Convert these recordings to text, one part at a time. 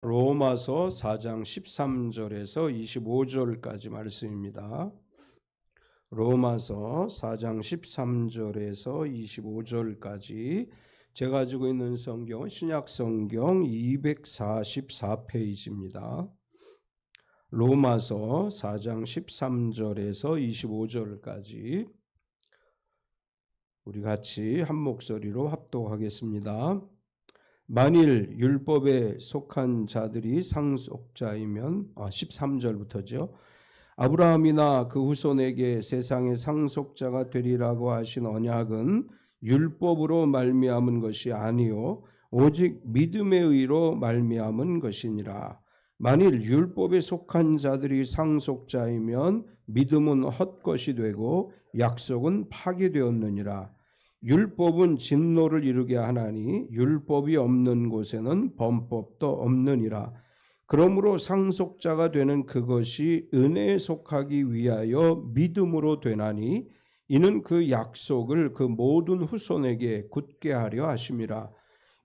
로마서 4장 13절에서 25절까지 말씀입니다. 로마서 4장 13절에서 25절까지 제가 가지고 있는 성경은 신약성경 244페이지입니다. 로마서 4장 13절에서 25절까지 우리 같이 한 목소리로 합독하겠습니다. 만일 율법에 속한 자들이 상속자이면 13절부터죠. 아브라함이나 그 후손에게 세상의 상속자가 되리라고 하신 언약은 율법으로 말미암은 것이 아니요 오직 믿음의 의로 말미암은 것이니라. 만일 율법에 속한 자들이 상속자이면 믿음은 헛것이 되고 약속은 파기되었느니라. 율법은 진노를 이루게 하나니 율법이 없는 곳에는 범법도 없느니라. 그러므로 상속자가 되는 그것이 은혜에 속하기 위하여 믿음으로 되나니 이는 그 약속을 그 모든 후손에게 굳게 하려 하심이라.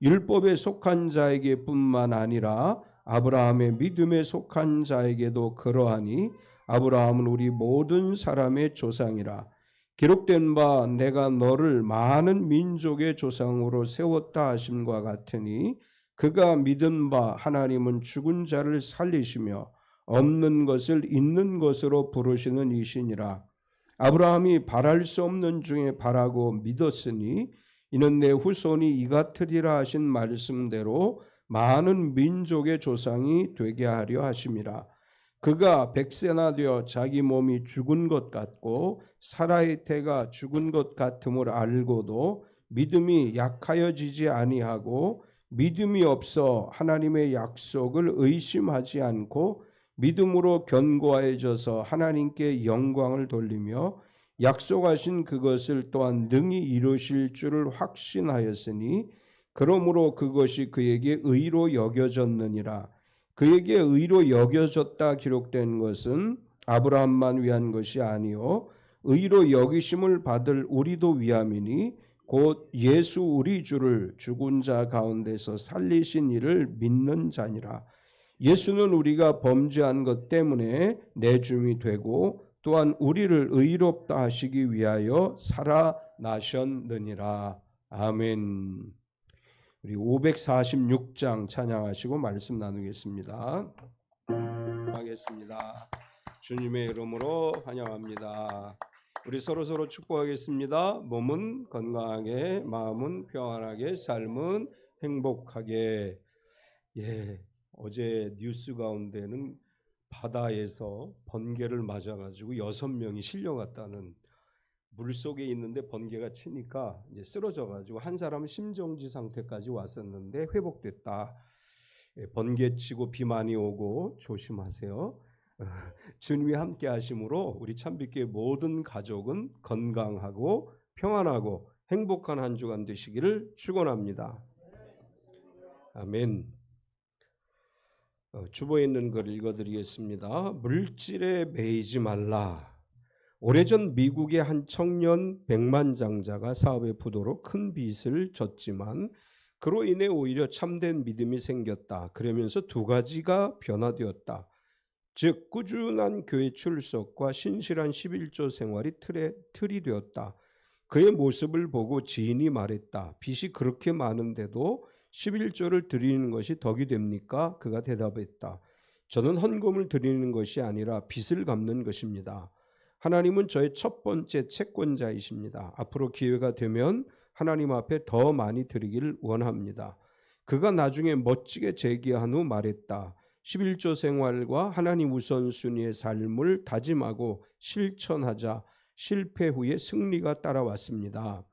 율법에 속한 자에게 뿐만 아니라 아브라함의 믿음에 속한 자에게도 그러하니 아브라함은 우리 모든 사람의 조상이라. 기록된 바 내가 너를 많은 민족의 조상으로 세웠다 하심과 같으니 그가 믿은 바 하나님은 죽은 자를 살리시며 없는 것을 있는 것으로 부르시는 이시니라. 아브라함이 바랄 수 없는 중에 바라고 믿었으니 이는 내 후손이 이같으리라 하신 말씀대로 많은 민족의 조상이 되게 하려 하심이라. 그가 백세나 되어 자기 몸이 죽은 것 같고 사라의 태가 죽은 것 같음을 알고도 믿음이 약하여지지 아니하고 믿음이 없어 하나님의 약속을 의심하지 않고 믿음으로 견고해져서 하나님께 영광을 돌리며 약속하신 그것을 또한 능히 이루실 줄을 확신하였으니 그러므로 그것이 그에게 의로 여겨졌느니라. 그에게 의로 여겨졌다 기록된 것은 아브라함만 위한 것이 아니요 의로 여기심을 받을 우리도 위함이니 곧 예수 우리 주를 죽은 자 가운데서 살리신 이를 믿는 자니라. 예수는 우리가 범죄한 것 때문에 내줌이 되고 또한 우리를 의롭다 하시기 위하여 살아나셨느니라. 아멘. 우리 546장 찬양하시고 말씀 나누겠습니다. 하겠습니다. 주님의 이름으로 환영합니다. 우리 서로 축복하겠습니다. 몸은 건강하게, 마음은 평안하게, 삶은 행복하게. 어제 뉴스 가운데는 바다에서 번개를 맞아가지고 6명이 실려갔다는, 물속에 있는데 번개가 치니까 이제 쓰러져가지고 한 사람은 심정지 상태까지 왔었는데 회복됐다. 번개 치고 비 많이 오고 조심하세요. 주님이 함께 하심으로 우리 참빛교회 모든 가족은 건강하고 평안하고 행복한 한 주간 되시기를 축원합니다. 아멘. 주보에 있는 글 읽어드리겠습니다. 물질에 매이지 말라. 오래전 미국의 한 청년 백만장자가 사업의 부도로 큰 빚을 졌지만 그로 인해 오히려 참된 믿음이 생겼다. 그러면서 두 가지가 변화되었다. 즉 꾸준한 교회 출석과 신실한 11조 생활이 틀이 되었다. 그의 모습을 보고 지인이 말했다. 빚이 그렇게 많은데도 11조를 드리는 것이 덕이 됩니까? 그가 대답했다. 저는 헌금을 드리는 것이 아니라 빚을 갚는 것입니다. 하나님은 저의 첫 번째 채권자이십니다. 앞으로 기회가 되면 하나님 앞에 더 많이 드리기를 원합니다. 그가 나중에 멋지게 재기한 후 말했다. 11조 생활과 하나님 우선순위의 삶을 다짐하고 실천하자 실패 후에 승리가 따라왔습니다.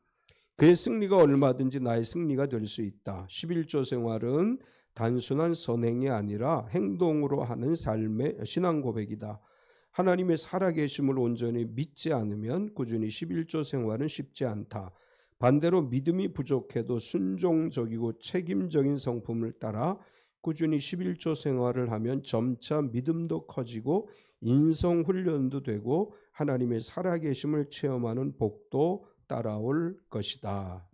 그의 승리가 얼마든지 나의 승리가 될 수 있다. 11조 생활은 단순한 선행이 아니라 행동으로 하는 삶의 신앙 고백이다. 하나님의 살아계심을 온전히 믿지 않으면 꾸준히 11조 생활은 쉽지 않다. 반대로 믿음이 부족해도 순종적이고 책임적인 성품을 따라 꾸준히 11조 생활을 하면 점차 믿음도 커지고 인성 훈련도 되고 하나님의 살아계심을 체험하는 복도 따라올 것이다.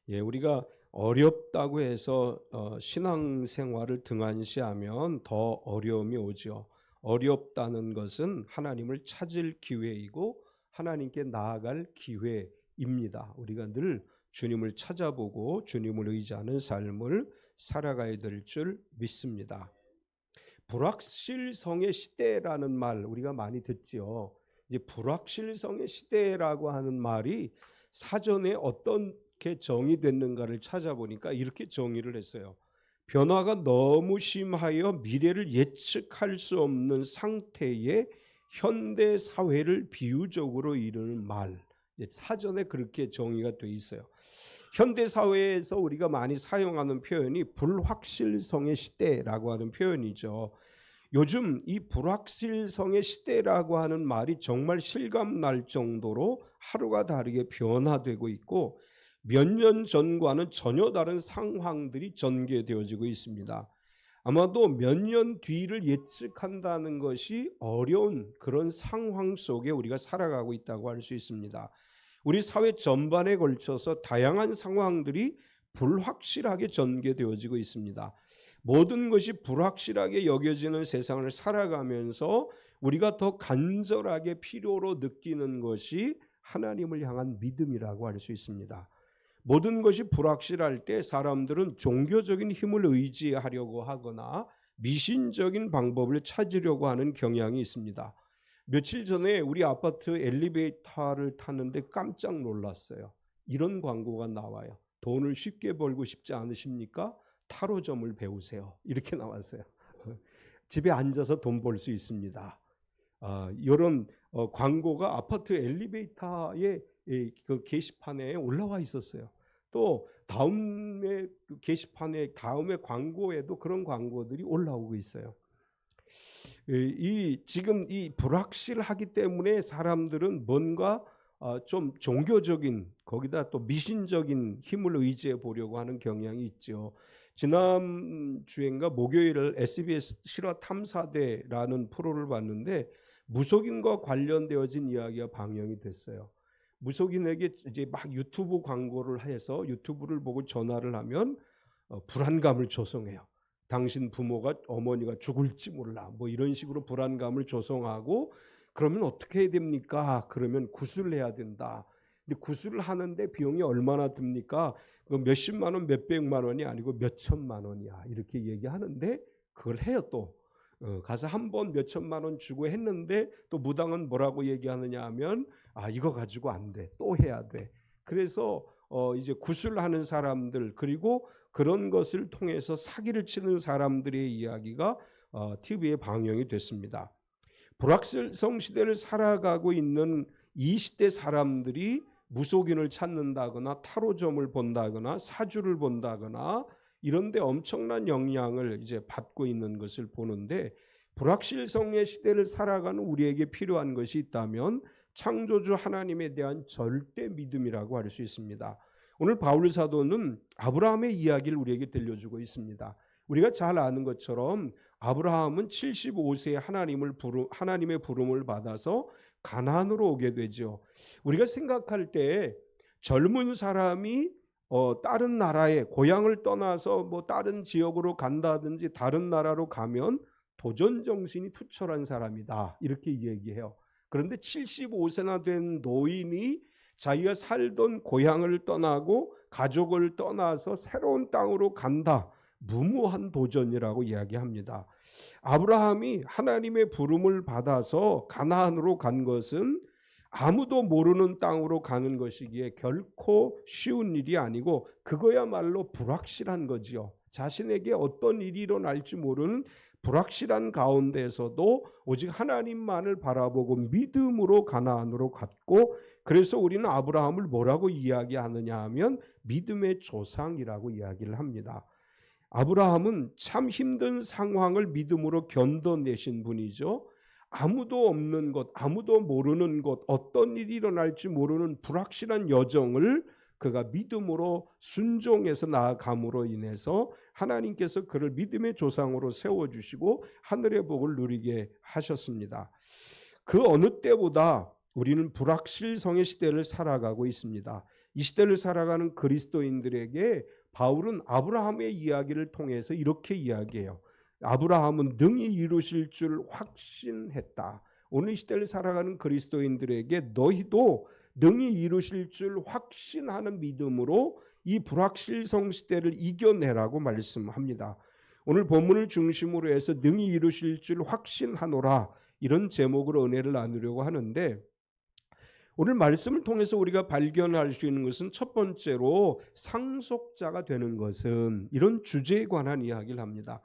우리가 어렵다고 해서 신앙생활을 등한시하면 더 어려움이 오죠. 어렵다는 것은 하나님을 찾을 기회이고 하나님께 나아갈 기회입니다. 우리가 늘 주님을 찾아보고 주님을 의지하는 삶을 살아가야 될 줄 믿습니다. 불확실성의 시대라는 말 우리가 많이 듣지요. 이제 불확실성의 시대라고 하는 말이 사전에 어떻게 정의됐는가를 찾아보니까 이렇게 정의를 했어요. 변화가 너무 심하여 미래를 예측할 수 없는 상태의 현대 사회를 비유적으로 이루는 말. 사전에 그렇게 정의가 돼 있어요. 현대 사회에서 우리가 많이 사용하는 표현이 불확실성의 시대라고 하는 표현이죠. 요즘 이 불확실성의 시대라고 하는 말이 정말 실감 날 정도로 하루가 다르게 변화되고 있고 몇 년 전과는 전혀 다른 상황들이 전개되어지고 있습니다. 아마도 몇 년 뒤를 예측한다는 것이 어려운 그런 상황 속에 우리가 살아가고 있다고 할 수 있습니다. 우리 사회 전반에 걸쳐서 다양한 상황들이 불확실하게 전개되어지고 있습니다. 모든 것이 불확실하게 여겨지는 세상을 살아가면서 우리가 더 간절하게 필요로 느끼는 것이 하나님을 향한 믿음이라고 할 수 있습니다. 모든 것이 불확실할 때 사람들은 종교적인 힘을 의지하려고 하거나 미신적인 방법을 찾으려고 하는 경향이 있습니다. 며칠 전에 우리 아파트 엘리베이터를 탔는데 깜짝 놀랐어요. 이런 광고가 나와요. 돈을 쉽게 벌고 싶지 않으십니까? 타로점을 배우세요. 이렇게 나왔어요. 집에 앉아서 돈 벌 수 있습니다. 이런 광고가 아파트 엘리베이터의 그 게시판에 올라와 있었어요. 또 다음에 그 게시판에 다음에 광고에도 그런 광고들이 올라오고 있어요. 지금 이 불확실하기 때문에 사람들은 뭔가 좀 종교적인 거기다 또 미신적인 힘을 의지해 보려고 하는 경향이 있죠. 지난 주인가 목요일을 SBS 실화 탐사대라는 프로를 봤는데 무속인과 관련되어진 이야기가 방영이 됐어요. 무속인에게 이제 막 유튜브 광고를 해서 유튜브를 보고 전화를 하면 불안감을 조성해요. 당신 부모가 어머니가 죽을지 몰라 뭐 이런 식으로 불안감을 조성하고 그러면 어떻게 해야 됩니까? 그러면 구술을 해야 된다. 근데 구술을 하는데 비용이 얼마나 듭니까? 몇십만 원, 몇백만 원이 아니고 몇천만 원이야 이렇게 얘기하는데 그걸 해요. 또 가서 한 번 몇천만 원 주고 했는데 또 무당은 뭐라고 얘기하느냐 하면 이거 가지고 안 돼. 또 해야 돼. 그래서 이제 구술하는 사람들 그리고 그런 것을 통해서 사기를 치는 사람들의 이야기가 TV에 방영이 됐습니다. 불확실성 시대를 살아가고 있는 이 시대 사람들이 무속인을 찾는다거나 타로점을 본다거나 사주를 본다거나 이런 데 엄청난 영향을 이제 받고 있는 것을 보는데 불확실성의 시대를 살아가는 우리에게 필요한 것이 있다면 창조주 하나님에 대한 절대 믿음이라고 할 수 있습니다. 오늘 바울 사도는 아브라함의 이야기를 우리에게 들려주고 있습니다. 우리가 잘 아는 것처럼 아브라함은 75세에 하나님의 부름을 받아서 가나안으로 오게 되죠. 우리가 생각할 때 젊은 사람이 다른 나라에 고향을 떠나서 뭐 다른 지역으로 간다든지 다른 나라로 가면 도전 정신이 투철한 사람이다 이렇게 얘기해요. 그런데 75세나 된 노인이 자기가 살던 고향을 떠나고 가족을 떠나서 새로운 땅으로 간다. 무모한 도전이라고 이야기합니다. 아브라함이 하나님의 부름을 받아서 가나안으로 간 것은 아무도 모르는 땅으로 가는 것이기에 결코 쉬운 일이 아니고 그거야말로 불확실한 거지요. 자신에게 어떤 일이 일어날지 모르는 불확실한 가운데서도 오직 하나님만을 바라보고 믿음으로 가나안으로 갔고 그래서 우리는 아브라함을 뭐라고 이야기하느냐 하면 믿음의 조상이라고 이야기를 합니다. 아브라함은 참 힘든 상황을 믿음으로 견뎌내신 분이죠. 아무도 없는 곳, 아무도 모르는 곳, 어떤 일이 일어날지 모르는 불확실한 여정을 그가 믿음으로 순종해서 나아감으로 인해서 하나님께서 그를 믿음의 조상으로 세워주시고 하늘의 복을 누리게 하셨습니다. 그 어느 때보다 우리는 불확실성의 시대를 살아가고 있습니다. 이 시대를 살아가는 그리스도인들에게 바울은 아브라함의 이야기를 통해서 이렇게 이야기해요. 아브라함은 능히 이루실 줄 확신했다. 오늘 시대를 살아가는 그리스도인들에게 너희도 능히 이루실 줄 확신하는 믿음으로 이 불확실성 시대를 이겨내라고 말씀합니다. 오늘 본문을 중심으로 해서 능히 이루실 줄 확신하노라, 이런 제목으로 은혜를 나누려고 하는데, 오늘 말씀을 통해서 우리가 발견할 수 있는 것은 첫 번째로 상속자가 되는 것은, 이런 주제에 관한 이야기를 합니다.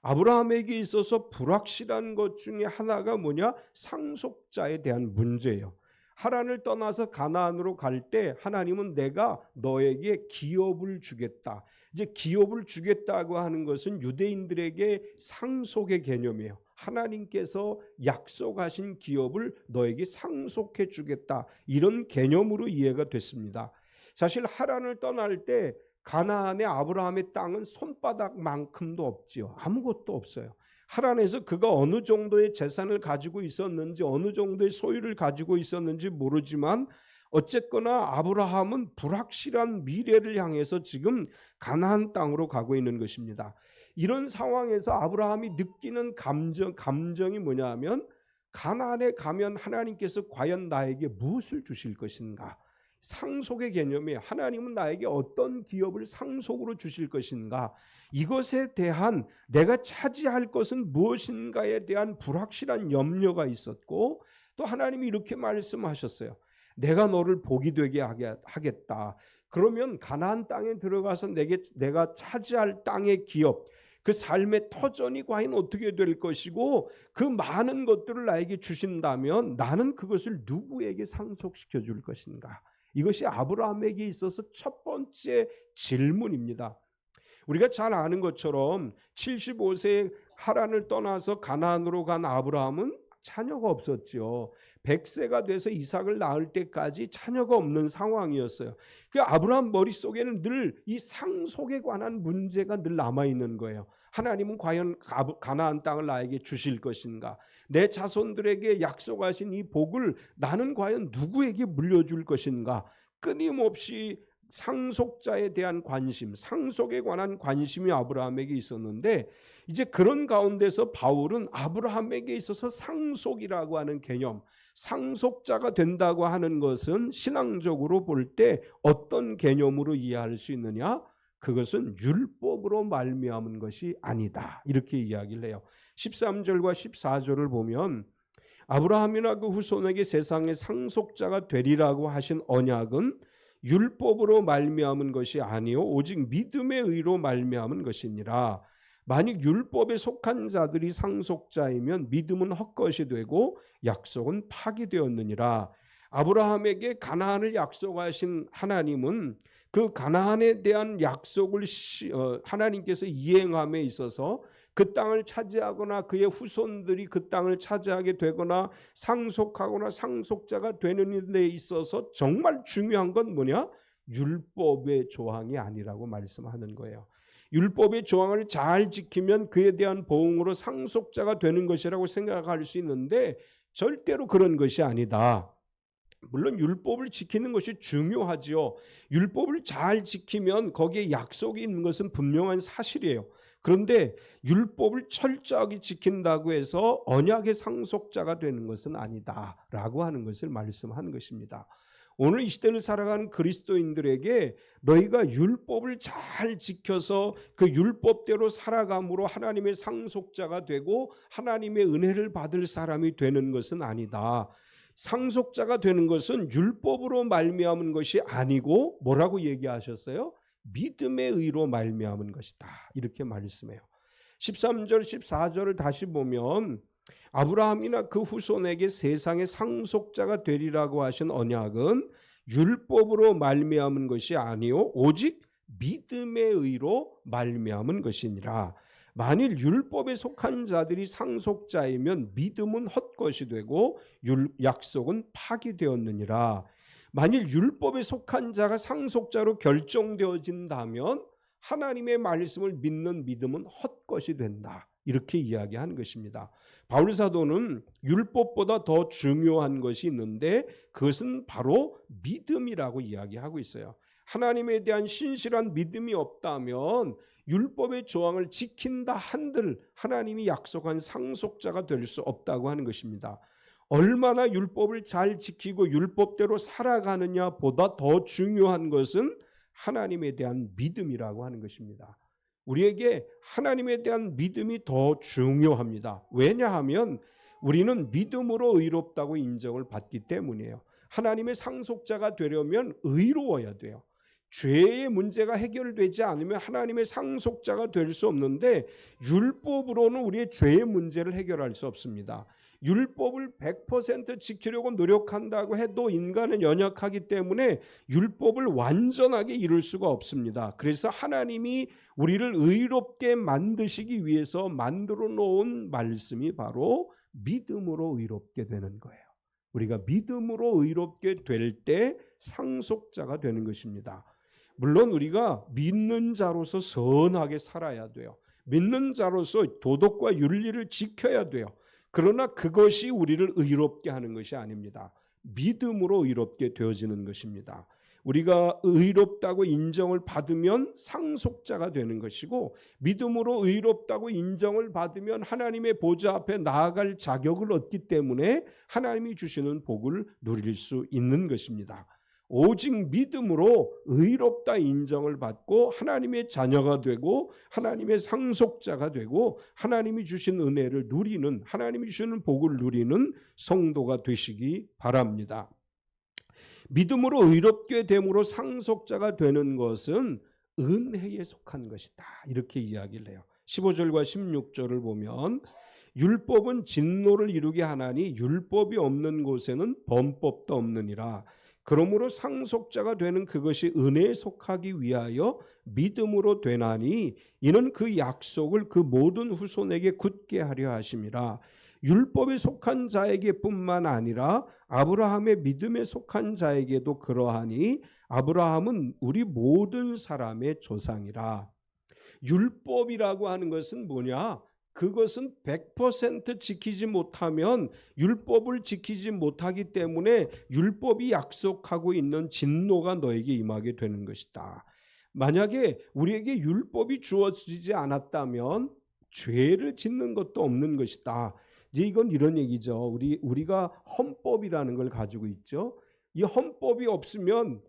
아브라함에게 있어서 불확실한 것 중에 하나가 뭐냐? 상속자에 대한 문제예요. 하란을 떠나서 가나안으로 갈 때 하나님은 내가 너에게 기업을 주겠다. 이제 기업을 주겠다고 하는 것은 유대인들에게 상속의 개념이에요. 하나님께서 약속하신 기업을 너에게 상속해 주겠다, 이런 개념으로 이해가 됐습니다. 사실 하란을 떠날 때 가나안의 아브라함의 땅은 손바닥만큼도 없지요. 아무것도 없어요. 하란에서 그가 어느 정도의 재산을 가지고 있었는지, 어느 정도의 소유를 가지고 있었는지 모르지만 어쨌거나 아브라함은 불확실한 미래를 향해서 지금 가나안 땅으로 가고 있는 것입니다. 이런 상황에서 아브라함이 느끼는 감정이 뭐냐 하면, 가나안에 가면 하나님께서 과연 나에게 무엇을 주실 것인가? 상속의 개념이, 하나님은 나에게 어떤 기업을 상속으로 주실 것인가? 이것에 대한, 내가 차지할 것은 무엇인가에 대한 불확실한 염려가 있었고, 또 하나님이 이렇게 말씀하셨어요. 내가 너를 복이 되게 하겠다. 그러면 가나안 땅에 들어가서 내가 차지할 땅의 기업, 그 삶의 터전이 과연 어떻게 될 것이고, 그 많은 것들을 나에게 주신다면 나는 그것을 누구에게 상속시켜 줄 것인가? 이것이 아브라함에게 있어서 첫 번째 질문입니다. 우리가 잘 아는 것처럼 75세에 하란을 떠나서 가나안으로 간 아브라함은 자녀가 없었죠. 100세가 돼서 이삭을 낳을 때까지 자녀가 없는 상황이었어요. 그 아브라함 머릿속에는 늘 이 상속에 관한 문제가 늘 남아있는 거예요. 하나님은 과연 가나안 땅을 나에게 주실 것인가? 내 자손들에게 약속하신 이 복을 나는 과연 누구에게 물려줄 것인가? 끊임없이 상속자에 대한 관심, 상속에 관한 관심이 아브라함에게 있었는데, 이제 그런 가운데서 바울은 아브라함에게 있어서 상속이라고 하는 개념, 상속자가 된다고 하는 것은 신앙적으로 볼 때 어떤 개념으로 이해할 수 있느냐? 그것은 율법으로 말미암은 것이 아니다, 이렇게 이야기를 해요. 13절과 14절을 보면, 아브라함이나 그 후손에게 세상의 상속자가 되리라고 하신 언약은 율법으로 말미암은 것이 아니요 오직 믿음의 의로 말미암은 것이니라. 만약 율법에 속한 자들이 상속자이면 믿음은 헛것이 되고 약속은 파기되었느니라. 아브라함에게 가나안을 약속하신 하나님은 그 가나안에 대한 약속을 하나님께서 이행함에 있어서 그 땅을 차지하거나 그의 후손들이 그 땅을 차지하게 되거나 상속하거나 상속자가 되는 데 있어서 정말 중요한 건 뭐냐? 율법의 조항이 아니라고 말씀하는 거예요. 율법의 조항을 잘 지키면 그에 대한 보응으로 상속자가 되는 것이라고 생각할 수 있는데 절대로 그런 것이 아니다. 물론 율법을 지키는 것이 중요하지요. 율법을 잘 지키면 거기에 약속이 있는 것은 분명한 사실이에요. 그런데 율법을 철저하게 지킨다고 해서 언약의 상속자가 되는 것은 아니다라고 하는 것을 말씀한 것입니다. 오늘 이 시대를 살아가는 그리스도인들에게 너희가 율법을 잘 지켜서 그 율법대로 살아감으로 하나님의 상속자가 되고 하나님의 은혜를 받을 사람이 되는 것은 아니다. 상속자가 되는 것은 율법으로 말미암은 것이 아니고 뭐라고 얘기하셨어요? 믿음의 의로 말미암은 것이다, 이렇게 말씀해요. 13절 14절을 다시 보면 아브라함이나 그 후손에게 세상의 상속자가 되리라고 하신 언약은 율법으로 말미암은 것이 아니요 오직 믿음의 의로 말미암은 것이니라. 만일 율법에 속한 자들이 상속자이면 믿음은 헛것이 되고 약속은 파기되었느니라. 만일 율법에 속한 자가 상속자로 결정되어진다면 하나님의 말씀을 믿는 믿음은 헛것이 된다, 이렇게 이야기한 것입니다. 바울 사도는 율법보다 더 중요한 것이 있는데 그것은 바로 믿음이라고 이야기하고 있어요. 하나님에 대한 신실한 믿음이 없다면 율법의 조항을 지킨다 한들 하나님이 약속한 상속자가 될 수 없다고 하는 것입니다. 얼마나 율법을 잘 지키고 율법대로 살아가느냐 보다 더 중요한 것은 하나님에 대한 믿음이라고 하는 것입니다. 우리에게 하나님에 대한 믿음이 더 중요합니다. 왜냐하면 우리는 믿음으로 의롭다고 인정을 받기 때문이에요. 하나님의 상속자가 되려면 의로워야 돼요. 죄의 문제가 해결되지 않으면 하나님의 상속자가 될 수 없는데 율법으로는 우리의 죄의 문제를 해결할 수 없습니다. 율법을 100% 지키려고 노력한다고 해도 인간은 연약하기 때문에 율법을 완전하게 이룰 수가 없습니다. 그래서 하나님이 우리를 의롭게 만드시기 위해서 만들어 놓은 말씀이 바로 믿음으로 의롭게 되는 거예요. 우리가 믿음으로 의롭게 될 때 상속자가 되는 것입니다. 물론 우리가 믿는 자로서 선하게 살아야 돼요. 믿는 자로서 도덕과 윤리를 지켜야 돼요. 그러나 그것이 우리를 의롭게 하는 것이 아닙니다. 믿음으로 의롭게 되어지는 것입니다. 우리가 의롭다고 인정을 받으면 상속자가 되는 것이고 믿음으로 의롭다고 인정을 받으면 하나님의 보좌 앞에 나아갈 자격을 얻기 때문에 하나님이 주시는 복을 누릴 수 있는 것입니다. 오직 믿음으로 의롭다 인정을 받고 하나님의 자녀가 되고 하나님의 상속자가 되고 하나님이 주신 은혜를 누리는, 하나님이 주시는 복을 누리는 성도가 되시기 바랍니다. 믿음으로 의롭게 됨으로 상속자가 되는 것은 은혜에 속한 것이다, 이렇게 이야기를 해요. 15절과 16절을 보면 율법은 진노를 이루게 하나니 율법이 없는 곳에는 범법도 없느니라. 그러므로 상속자가 되는 그것이 은혜에 속하기 위하여 믿음으로 되나니 이는 그 약속을 그 모든 후손에게 굳게 하려 하심이라. 율법에 속한 자에게뿐만 아니라 아브라함의 믿음에 속한 자에게도 그러하니 아브라함은 우리 모든 사람의 조상이라. 율법이라고 하는 것은 뭐냐? 그것은 100% 지키지 못하면 율법을 지키지 못하기 때문에 율법이 약속하고 있는 진노가 너에게 임하게 되는 것이다. 만약에 우리에게 율법이 주어지지 않았다면 죄를 짓는 것도 없는 것이다. 이제 이건 이런 얘기죠. 우리가 헌법이라는 걸 가지고 있죠. 이 헌법이 없으면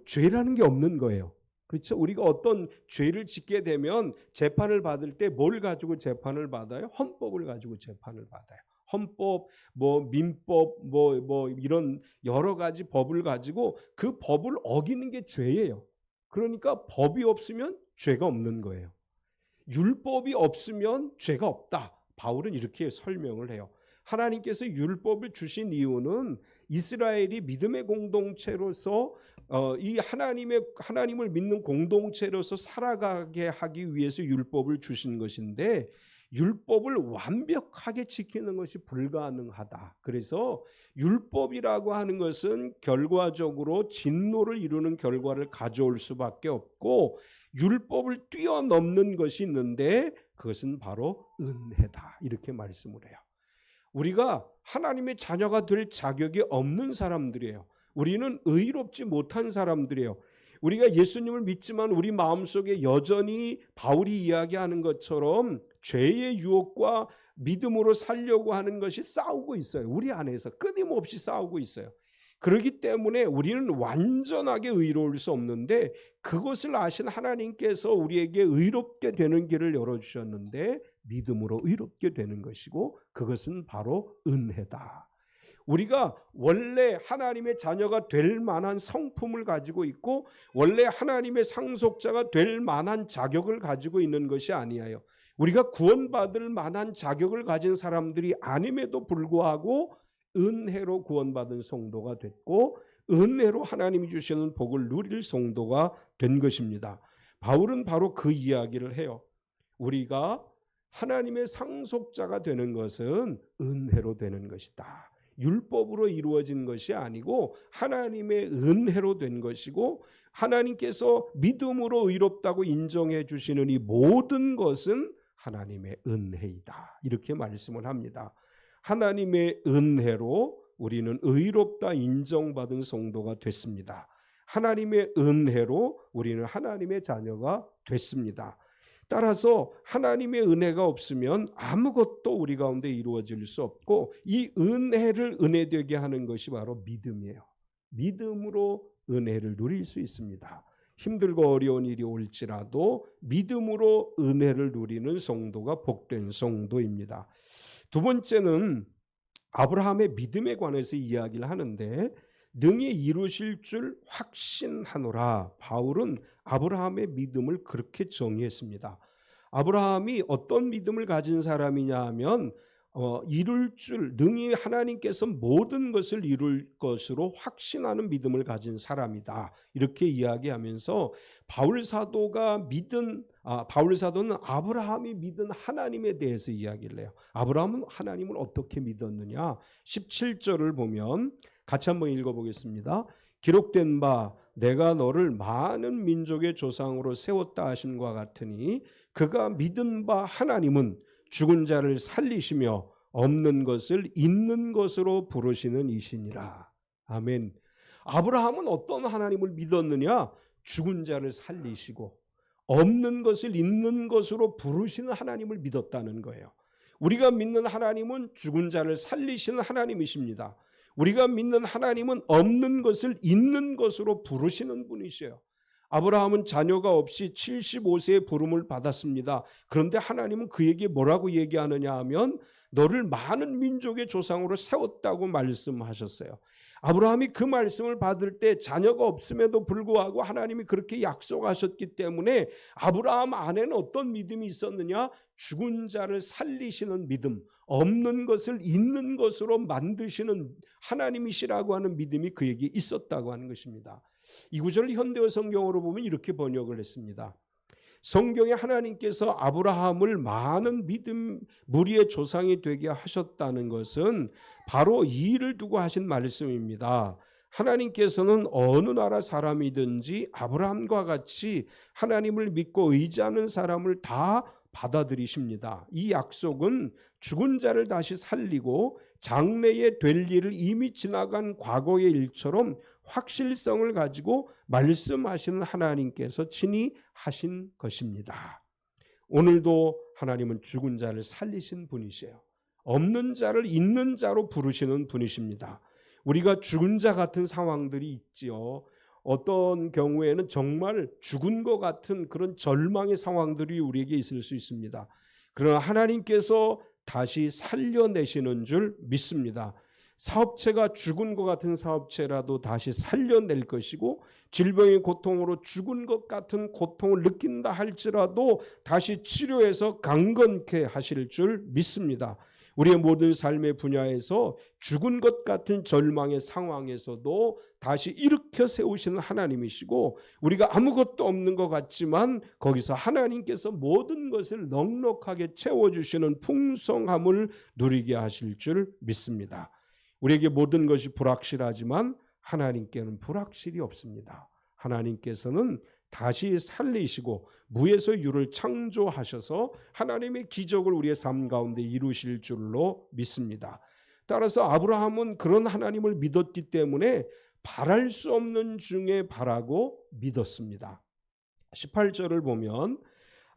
죄라는 게 없는 거예요. 그렇죠? 우리가 어떤 죄를 짓게 되면 재판을 받을 때 뭘 가지고 재판을 받아요? 헌법을 가지고 재판을 받아요. 헌법, 민법, 이런 여러 가지 법을 가지고 그 법을 어기는 게 죄예요. 그러니까 법이 없으면 죄가 없는 거예요. 율법이 없으면 죄가 없다. 바울은 이렇게 설명을 해요. 하나님께서 율법을 주신 이유는 이스라엘이 믿음의 공동체로서 이 하나님을 믿는 공동체로서 살아가게 하기 위해서 율법을 주신 것인데 율법을 완벽하게 지키는 것이 불가능하다. 그래서 율법이라고 하는 것은 결과적으로 진노를 이루는 결과를 가져올 수밖에 없고 율법을 뛰어넘는 것이 있는데 그것은 바로 은혜다. 이렇게 말씀을 해요. 우리가 하나님의 자녀가 될 자격이 없는 사람들이에요. 우리는 의롭지 못한 사람들이에요. 우리가 예수님을 믿지만 우리 마음속에 여전히 바울이 이야기하는 것처럼 죄의 유혹과 믿음으로 살려고 하는 것이 싸우고 있어요. 우리 안에서 끊임없이 싸우고 있어요. 그렇기 때문에 우리는 완전하게 의로울 수 없는데 그것을 아신 하나님께서 우리에게 의롭게 되는 길을 열어주셨는데 믿음으로 의롭게 되는 것이고 그것은 바로 은혜다. 우리가 원래 하나님의 자녀가 될 만한 성품을 가지고 있고 원래 하나님의 상속자가 될 만한 자격을 가지고 있는 것이 아니에요. 우리가 구원받을 만한 자격을 가진 사람들이 아님에도 불구하고 은혜로 구원받은 성도가 됐고 은혜로 하나님이 주시는 복을 누릴 성도가 된 것입니다. 바울은 바로 그 이야기를 해요. 우리가 하나님의 상속자가 되는 것은 은혜로 되는 것이다. 율법으로 이루어진 것이 아니고 하나님의 은혜로 된 것이고 하나님께서 믿음으로 의롭다고 인정해 주시는 이 모든 것은 하나님의 은혜이다. 이렇게 말씀을 합니다. 하나님의 은혜로 우리는 의롭다 인정받은 성도가 됐습니다. 하나님의 은혜로 우리는 하나님의 자녀가 됐습니다. 따라서 하나님의 은혜가 없으면 아무것도 우리 가운데 이루어질 수 없고, 이 은혜를 은혜되게 하는 것이 바로 믿음이에요. 믿음으로 은혜를 누릴 수 있습니다. 힘들고 어려운 일이 올지라도 믿음으로 은혜를 누리는 성도가 복된 성도입니다. 두 번째는 아브라함의 믿음에 관해서 이야기를 하는데, 능히 이루실 줄 확신하노라. 바울은 아브라함의 믿음을 그렇게 정의했습니다. 아브라함이 어떤 믿음을 가진 사람이냐 하면 이룰 줄, 능히 하나님께서 모든 것을 이룰 것으로 확신하는 믿음을 가진 사람이다. 이렇게 이야기하면서 바울 사도는 아브라함이 믿은 하나님에 대해서 이야기를 해요. 아브라함은 하나님을 어떻게 믿었느냐? 17절을 보면 같이 한번 읽어보겠습니다. 기록된 바 내가 너를 많은 민족의 조상으로 세웠다 하심과 같으니 그가 믿은 바 하나님은 죽은 자를 살리시며 없는 것을 있는 것으로 부르시는 이시니라. 아멘. 아브라함은 어떤 하나님을 믿었느냐? 죽은 자를 살리시고 없는 것을 있는 것으로 부르시는 하나님을 믿었다는 거예요. 우리가 믿는 하나님은 죽은 자를 살리시는 하나님이십니다. 우리가 믿는 하나님은 없는 것을 있는 것으로 부르시는 분이셔요. 아브라함은 자녀가 없이 75세에 부름을 받았습니다. 그런데 하나님은 그에게 뭐라고 얘기하느냐 하면 너를 많은 민족의 조상으로 세웠다고 말씀하셨어요. 아브라함이 그 말씀을 받을 때 자녀가 없음에도 불구하고 하나님이 그렇게 약속하셨기 때문에 아브라함 안에는 어떤 믿음이 있었느냐? 죽은 자를 살리시는 믿음, 없는 것을 있는 것으로 만드시는 하나님이시라고 하는 믿음이 그에게 있었다고 하는 것입니다. 이 구절을 현대어 성경으로 보면 이렇게 번역을 했습니다. 성경에 하나님께서 아브라함을 많은 믿음 무리의 조상이 되게 하셨다는 것은 바로 이 일을 두고 하신 말씀입니다. 하나님께서는 어느 나라 사람이든지 아브라함과 같이 하나님을 믿고 의지하는 사람을 다 받아들이십니다. 이 약속은 죽은 자를 다시 살리고 장래에 될 일을 이미 지나간 과거의 일처럼 확실성을 가지고 말씀하시는 하나님께서 친히 하신 것입니다. 오늘도 하나님은 죽은 자를 살리신 분이세요. 없는 자를 있는 자로 부르시는 분이십니다. 우리가 죽은 자 같은 상황들이 있지요. 어떤 경우에는 정말 죽은 것 같은 그런 절망의 상황들이 우리에게 있을 수 있습니다. 그러나 하나님께서 다시 살려내시는 줄 믿습니다. 사업체가 죽은 것 같은 사업체라도 다시 살려낼 것이고, 질병의 고통으로 죽은 것 같은 고통을 느낀다 할지라도 다시 치료해서 강건케 하실 줄 믿습니다. 우리의 모든 삶의 분야에서 죽은 것 같은 절망의 상황에서도 다시 일으켜 세우시는 하나님이시고, 우리가 아무것도 없는 것 같지만 거기서 하나님께서 모든 것을 넉넉하게 채워주시는 풍성함을 누리게 하실 줄 믿습니다. 우리에게 모든 것이 불확실하지만 하나님께는 불확실이 없습니다. 하나님께서는 다시 살리시고 무에서 유를 창조하셔서 하나님의 기적을 우리의 삶 가운데 이루실 줄로 믿습니다. 따라서 아브라함은 그런 하나님을 믿었기 때문에 바랄 수 없는 중에 바라고 믿었습니다. 18절을 보면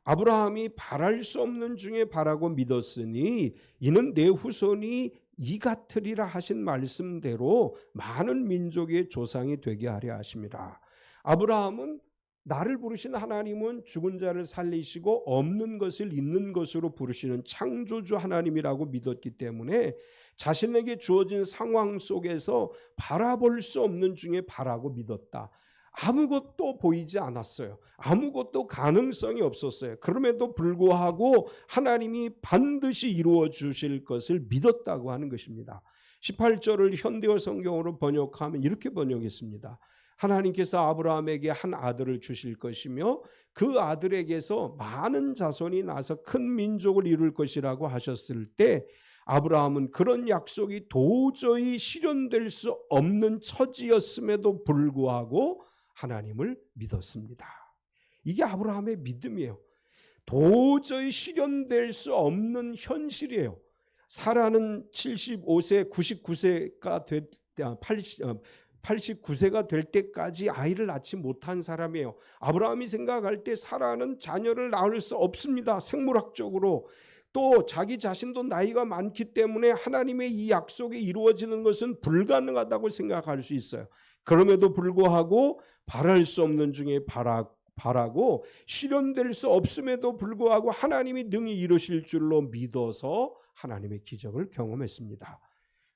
아브라함이 바랄 수 없는 중에 바라고 믿었으니 이는 내 후손이 이 같으리라 하신 말씀대로 많은 민족의 조상이 되게 하려 하심이라. 아브라함은 나를 부르신 하나님은 죽은 자를 살리시고 없는 것을 있는 것으로 부르시는 창조주 하나님이라고 믿었기 때문에 자신에게 주어진 상황 속에서 바라볼 수 없는 중에 바라고 믿었다. 아무것도 보이지 않았어요. 아무것도 가능성이 없었어요. 그럼에도 불구하고 하나님이 반드시 이루어 주실 것을 믿었다고 하는 것입니다. 18절을 현대어 성경으로 번역하면 이렇게 번역했습니다. 하나님께서 아브라함에게 한 아들을 주실 것이며 그 아들에게서 많은 자손이 나서 큰 민족을 이룰 것이라고 하셨을 때 아브라함은 그런 약속이 도저히 실현될 수 없는 처지였음에도 불구하고 하나님을 믿었습니다. 이게 아브라함의 믿음이에요. 도저히 실현될 수 없는 현실이에요. 사라는 75세, 99세가 89세가 될 때까지 아이를 낳지 못한 사람이에요. 아브라함이 생각할 때 사라는 자녀를 낳을 수 없습니다. 생물학적으로. 또 자기 자신도 나이가 많기 때문에 하나님의 이 약속이 이루어지는 것은 불가능하다고 생각할 수 있어요. 그럼에도 불구하고 바랄 수 없는 중에 바라고 실현될 수 없음에도 불구하고 하나님이 능히 이루실 줄로 믿어서 하나님의 기적을 경험했습니다.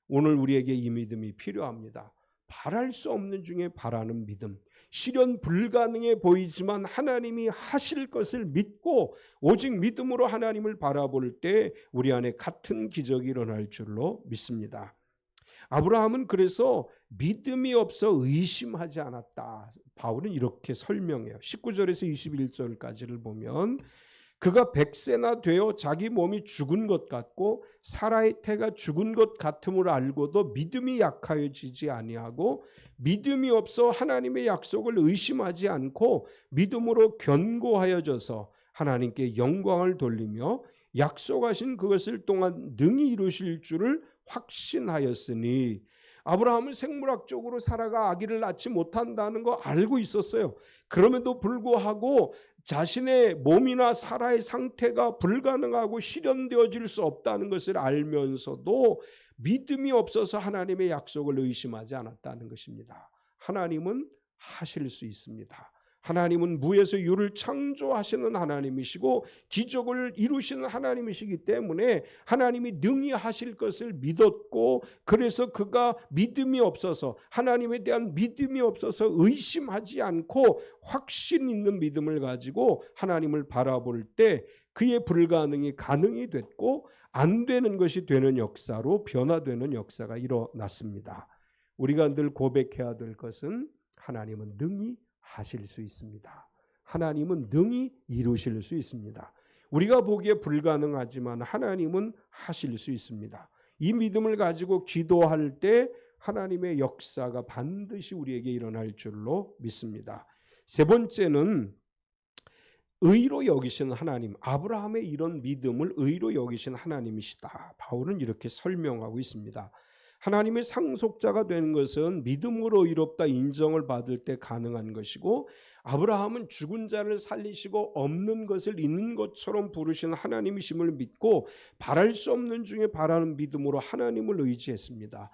오늘 우리에게 이 믿음이 필요합니다. 바랄 수 없는 중에 바라는 믿음, 실현 불가능해 보이지만 하나님이 하실 것을 믿고 오직 믿음으로 하나님을 바라볼 때 우리 안에 같은 기적이 일어날 줄로 믿습니다. 아브라함은 그래서 믿음이 없어 의심하지 않았다. 바울은 이렇게 설명해요. 19절에서 21절까지를 보면 그가 100세나 되어 자기 몸이 죽은 것 같고 사라의 태가 죽은 것 같음을 알고도 믿음이 약하여지지 아니하고 믿음이 없어 하나님의 약속을 의심하지 않고 믿음으로 견고하여져서 하나님께 영광을 돌리며 약속하신 그것을 또한 능히 이루실 줄을 확신하였으니 아브라함은 생물학적으로 사라가 아기를 낳지 못한다는 거 알고 있었어요. 그럼에도 불구하고 자신의 몸이나 사라의 상태가 불가능하고 실현되어질 수 없다는 것을 알면서도 믿음이 없어서 하나님의 약속을 의심하지 않았다는 것입니다. 하나님은 하실 수 있습니다. 하나님은 무에서 유를 창조하시는 하나님이시고 기적을 이루시는 하나님이시기 때문에 하나님이 능히 하실 것을 믿었고 그래서 그가 믿음이 없어서 하나님에 대한 믿음이 없어서 의심하지 않고 확신 있는 믿음을 가지고 하나님을 바라볼 때 그의 불가능이 가능이 됐고 안 되는 것이 되는 역사로 변화되는 역사가 일어났습니다. 우리가 늘 고백해야 될 것은 하나님은 능히 하실 수 있습니다. 하나님은 능히 이루실 수 있습니다. 우리가 보기에 불가능하지만 하나님은 하실 수 있습니다. 이 믿음을 가지고 기도할 때 하나님의 역사가 반드시 우리에게 일어날 줄로 믿습니다. 세 번째는 의로 여기시는 하나님, 아브라함의 이런 믿음을 의로 여기신 하나님이시다. 바울은 이렇게 설명하고 있습니다. 하나님의 상속자가 되는 것은 믿음으로 의롭다 인정을 받을 때 가능한 것이고 아브라함은 죽은 자를 살리시고 없는 것을 있는 것처럼 부르시는 하나님이심을 믿고 바랄 수 없는 중에 바라는 믿음으로 하나님을 의지했습니다.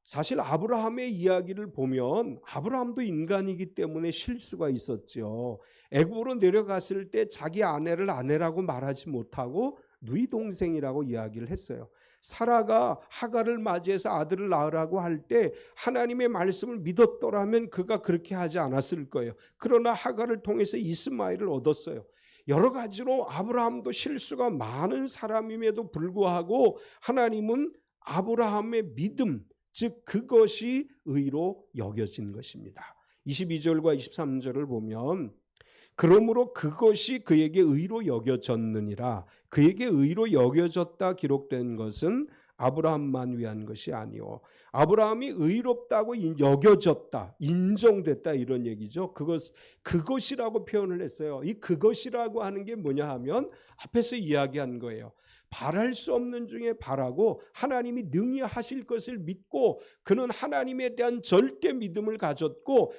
사실 아브라함의 이야기를 보면 아브라함도 인간이기 때문에 실수가 있었죠. 애굽으로 내려갔을 때 자기 아내를 아내라고 말하지 못하고 누이 동생이라고 이야기를 했어요. 사라가 하갈을 맞이해서 아들을 낳으라고 할 때 하나님의 말씀을 믿었더라면 그가 그렇게 하지 않았을 거예요. 그러나 하갈을 통해서 이스마엘을 얻었어요. 여러 가지로 아브라함도 실수가 많은 사람임에도 불구하고 하나님은 아브라함의 믿음, 즉 그것이 의로 여겨진 것입니다. 22절과 23절을 보면 그러므로 그것이 그에게 의로 여겨졌느니라. 그에게 의로 여겨졌다 기록된 것은 아브라함만 위한 것이 아니요 아브라함이 의롭다고 여겨졌다, 인정됐다 이런 얘기죠. 그것이라고 표현을 했어요. 이 그것이라고 하는 게 뭐냐 하면 앞에서 이야기한 거예요. 바랄 수 없는 중에 바라고 하나님이 능히 하실 것을 믿고 그는 하나님에 대한 절대 믿음을 가졌고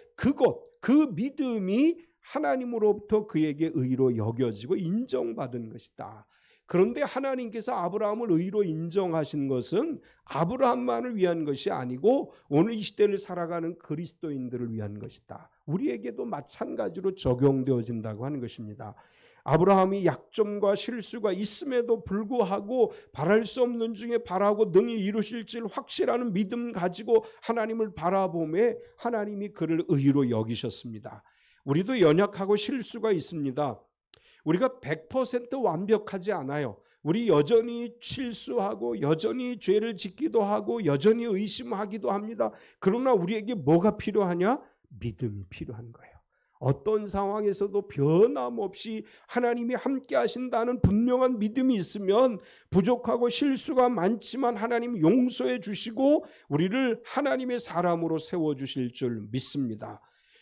그 믿음이 하나님으로부터 그에게 의로 여겨지고 인정받은 것이다. 그런데 하나님께서 아브라함을 의로 인정하신 것은 아브라함만을 위한 것이 아니고 오늘 이 시대를 살아가는 그리스도인들을 위한 것이다. 우리에게도 마찬가지로 적용되어진다고 하는 것입니다. 아브라함이 약점과 실수가 있음에도 불구하고 바랄 수 없는 중에 바라고 능히 이루실 줄 확실한 믿음 가지고 하나님을 바라보매 하나님이 그를 의로 여기셨습니다. 우리도 연약하고 실수가 있습니다. 우리가 100% 완벽하지 않아요. 우리 여전히 실수하고 여전히 죄를 짓기도 하고 여전히 의심하기도 합니다. 그러나 우리에게 뭐가 필요하냐? 믿음이 필요한 거예요. 어떤 상황에서도 변함없이 하나님이 함께 하신다는 분명한 믿음이 있으면 부족하고 실수가 많지만 하나님 용서해 주시고 우리를 하나님의 사람으로 세워주실 줄 믿습니다.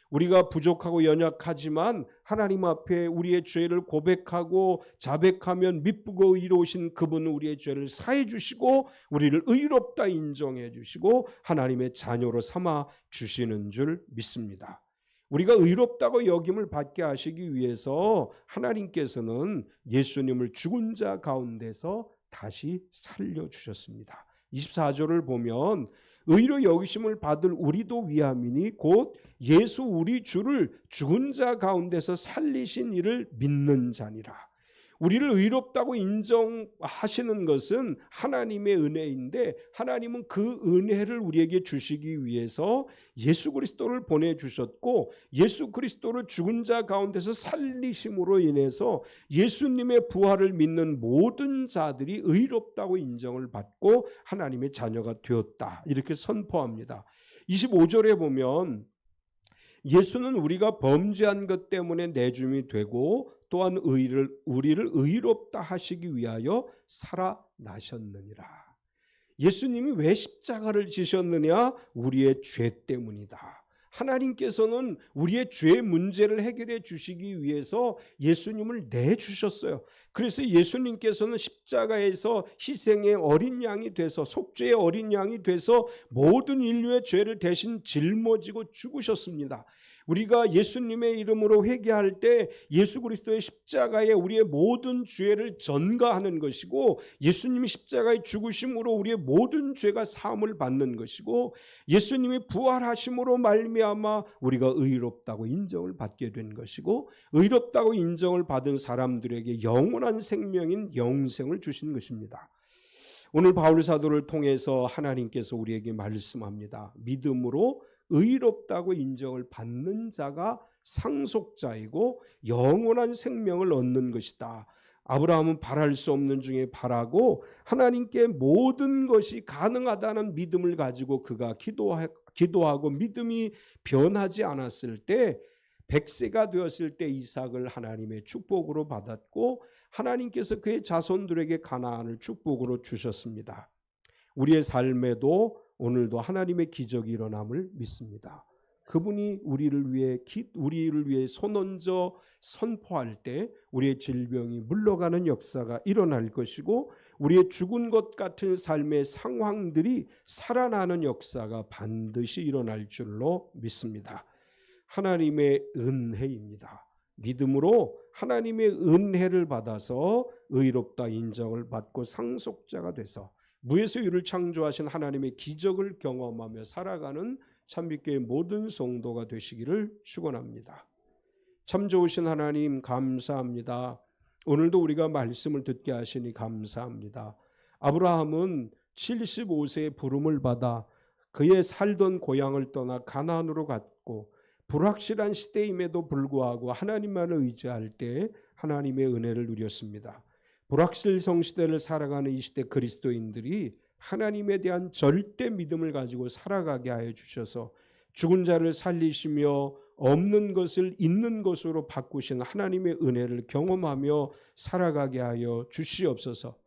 우리가 부족하고 연약하지만 하나님 앞에 우리의 죄를 고백하고 자백하면 미쁘고 의로우신 그분은 우리의 죄를 사해 주시고 우리를 의롭다 인정해 주시고 하나님의 자녀로 삼아 주시는 줄 믿습니다. 우리가 의롭다고 여김을 받게 하시기 위해서 하나님께서는 예수님을 죽은 자 가운데서 다시 살려주셨습니다. 24절을 보면 의로 여기심을 받을 우리도 위함이니 곧 예수 우리 주를 죽은 자 가운데서 살리신 이를 믿는 자니라. 우리를 의롭다고 인정하시는 것은 하나님의 은혜인데 하나님은 그 은혜를 우리에게 주시기 위해서 예수 그리스도를 보내주셨고 예수 그리스도를 죽은 자 가운데서 살리심으로 인해서 예수님의 부활을 믿는 모든 자들이 의롭다고 인정을 받고 하나님의 자녀가 되었다. 이렇게 선포합니다. 25절에 보면 예수는 우리가 범죄한 것 때문에 내줌이 되고 또한 우리를 의롭다 하시기 위하여 살아나셨느니라. 예수님이 왜 십자가를 지셨느냐? 우리의 죄 때문이다. 하나님께서는 우리의 죄 문제를 해결해 주시기 위해서 예수님을 내주셨어요. 그래서 예수님께서는 십자가에서 희생의 어린 양이 돼서 속죄의 어린 양이 돼서 모든 인류의 죄를 대신 짊어지고 죽으셨습니다. 우리가 예수님의 이름으로 회개할 때 예수 그리스도의 십자가에 우리의 모든 죄를 전가하는 것이고 예수님이 십자가의 죽으심으로 우리의 모든 죄가 사함을 받는 것이고 예수님이 부활하심으로 말미암아 우리가 의롭다고 인정을 받게 된 것이고 의롭다고 인정을 받은 사람들에게 영원한 생명인 영생을 주신 것입니다. 오늘 바울 사도를 통해서 하나님께서 우리에게 말씀합니다. 믿음으로 의롭다고 인정을 받는 자가 상속자이고 영원한 생명을 얻는 것이다. 아브라함은 바랄 수 없는 중에 바라고 하나님께 모든 것이 가능하다는 믿음을 가지고 그가 기도하고 믿음이 변하지 않았을 때 100세가 되었을 때 이삭을 하나님의 축복으로 받았고 하나님께서 그의 자손들에게 가나안을 축복으로 주셨습니다. 우리의 삶에도 오늘도 하나님의 기적이 일어남을 믿습니다. 그분이 우리를 위해 손 얹어 선포할 때 우리의 질병이 물러가는 역사가 일어날 것이고 우리의 죽은 것 같은 삶의 상황들이 살아나는 역사가 반드시 일어날 줄로 믿습니다. 하나님의 은혜입니다. 믿음으로 하나님의 은혜를 받아서 의롭다 인정을 받고 상속자가 돼서 무에서 유를 창조하신 하나님의 기적을 경험하며 살아가는 참빛교회 모든 성도가 되시기를 축원합니다. 참 좋으신 하나님 감사합니다. 오늘도 우리가 말씀을 듣게 하시니 감사합니다. 아브라함은 75세의 부름을 받아 그의 살던 고향을 떠나 가나안으로 갔고 불확실한 시대임에도 불구하고 하나님만을 의지할 때 하나님의 은혜를 누렸습니다. 불확실성 시대를 살아가는 이 시대 그리스도인들이 하나님에 대한 절대 믿음을 가지고 살아가게 하여 주셔서 죽은 자를 살리시며 없는 것을 있는 것으로 바꾸신 하나님의 은혜를 경험하며 살아가게 하여 주시옵소서.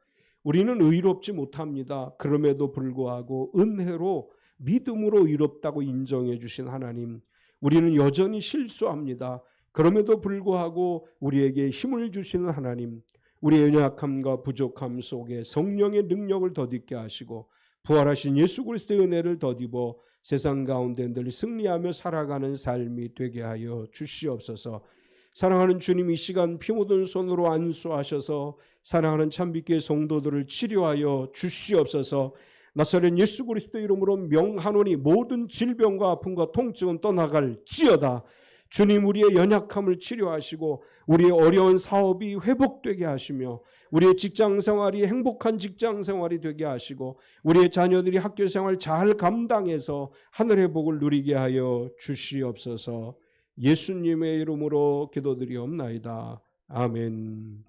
우리는 의롭지 못합니다. 그럼에도 불구하고 은혜로 믿음으로 의롭다고 인정해 주신 하나님, 우리는 여전히 실수합니다. 그럼에도 불구하고 우리에게 힘을 주시는 하나님, 우리의 연약함과 부족함 속에 성령의 능력을 덧입게 하시고 부활하신 예수 그리스도의 은혜를 덧입어 세상 가운데 늘 승리하며 살아가는 삶이 되게 하여 주시옵소서. 사랑하는 주님, 이 시간 피 묻은 손으로 안수하셔서 사랑하는 참빛교회 성도들을 치료하여 주시옵소서. 나사렛 예수 그리스도 이름으로 명하노니 모든 질병과 아픔과 통증은 떠나갈지어다. 주님, 우리의 연약함을 치료하시고 우리의 어려운 사업이 회복되게 하시며 우리의 직장생활이 행복한 직장생활이 되게 하시고 우리의 자녀들이 학교생활 잘 감당해서 하늘의 복을 누리게 하여 주시옵소서. 예수님의 이름으로 기도드리옵나이다. 아멘.